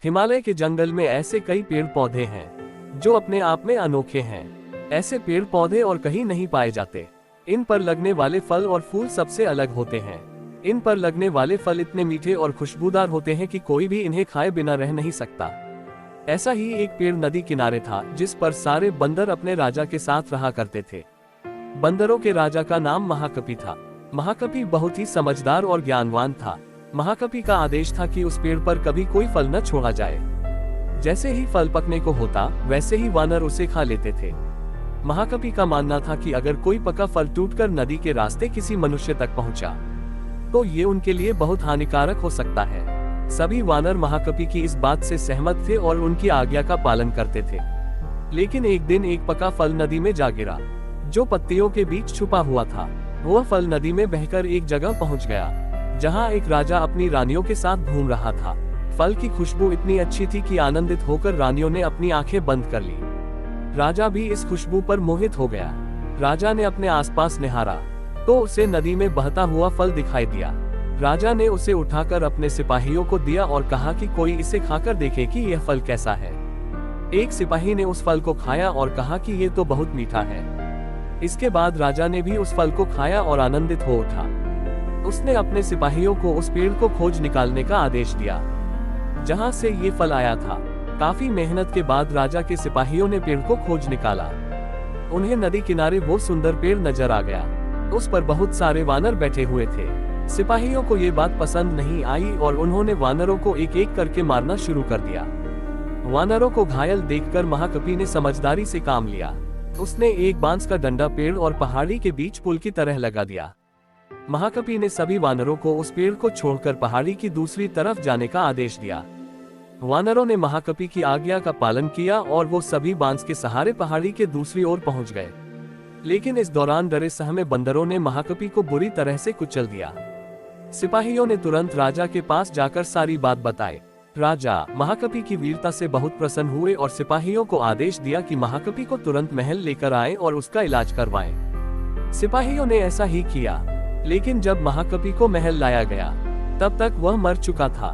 हिमालय के जंगल में ऐसे कई पेड़ पौधे हैं जो अपने आप में अनोखे हैं। ऐसे पेड़ पौधे और कहीं नहीं पाए जाते। इन पर लगने वाले फल और फूल सबसे अलग होते हैं। इन पर लगने वाले फल इतने मीठे और खुशबूदार होते हैं कि कोई भी इन्हें खाए बिना रह नहीं सकता। ऐसा ही एक पेड़ नदी किनारे था जिस पर सारे बंदर अपने राजा के साथ रहा करते थे। बंदरों के राजा का नाम महाकपि था। महाकपि बहुत ही समझदार और ज्ञानवान था। महाकपि का आदेश था कि उस पेड़ पर कभी कोई फल न छोड़ा जाए। जैसे ही फल पकने को होता वैसे ही वानर उसे खा लेते थे। महाकपि का मानना था कि अगर कोई पका फल टूटकर नदी के रास्ते किसी मनुष्य तक पहुंचा तो ये उनके लिए बहुत हानिकारक हो सकता है। सभी वानर महाकपि की इस बात से सहमत थे और उनकी आज्ञा का पालन करते थे। लेकिन एक दिन एक पका फल नदी में जा गिरा जो पत्तियों के बीच छुपा हुआ था। वह फल नदी में बहकर एक जगह पहुंच गया जहां एक राजा अपनी रानियों के साथ घूम रहा था। फल की खुशबू इतनी अच्छी थी कि आनंदित होकर रानियों ने अपनी आंखें बंद कर ली। राजा भी इस खुशबू पर मोहित हो गया। राजा ने अपने आसपास निहारा तो उसे नदी में बहता हुआ फल दिखाई दिया। राजा ने उसे उठाकर अपने सिपाहियों को दिया और कहा कि कोई इसे खाकर देखे कि यह फल कैसा है। एक सिपाही ने उस फल को खाया और कहा कि यह तो बहुत मीठा है। इसके बाद राजा ने भी उस फल को खाया और आनंदित हो उठा। उसने अपने सिपाहियों को उस पेड़ को खोज निकालने का आदेश दिया जहां से ये फल आया था। काफी मेहनत के बाद राजा के सिपाहियों ने पेड़ को खोज निकाला। उन्हें नदी किनारे वो सुंदर पेड़ नजर आ गया। उस पर बहुत सारे वानर बैठे हुए थे। सिपाहियों को ये बात पसंद नहीं आई और उन्होंने वानरों को एक एक करके मारना शुरू कर दिया। वानरों को घायल देखकर महाकपि ने समझदारी से काम लिया। उसने एक बांस का डंडा पेड़ और पहाड़ी के बीच पुल की तरह लगा दिया। महाकपि ने सभी वानरों को उस पेड़ को छोड़कर पहाड़ी की दूसरी तरफ जाने का आदेश दिया। वानरों ने महाकपि की आज्ञा का पालन किया और वो सभी बांस के सहारे पहाड़ी के दूसरी ओर पहुंच गए। लेकिन इस दौरान डरे सहमे बंदरों ने महाकपि को बुरी तरह से कुचल दिया। सिपाहियों ने तुरंत राजा के पास जाकर सारी बात बताई। राजा महाकपि की वीरता से बहुत प्रसन्न हुए और सिपाहियों को आदेश दिया कि महाकपि को तुरंत महल लेकर आएं और उसका इलाज करवाएं। सिपाहियों ने ऐसा ही किया। लेकिन जब महाकपि को महल लाया गया तब तक वह मर चुका था।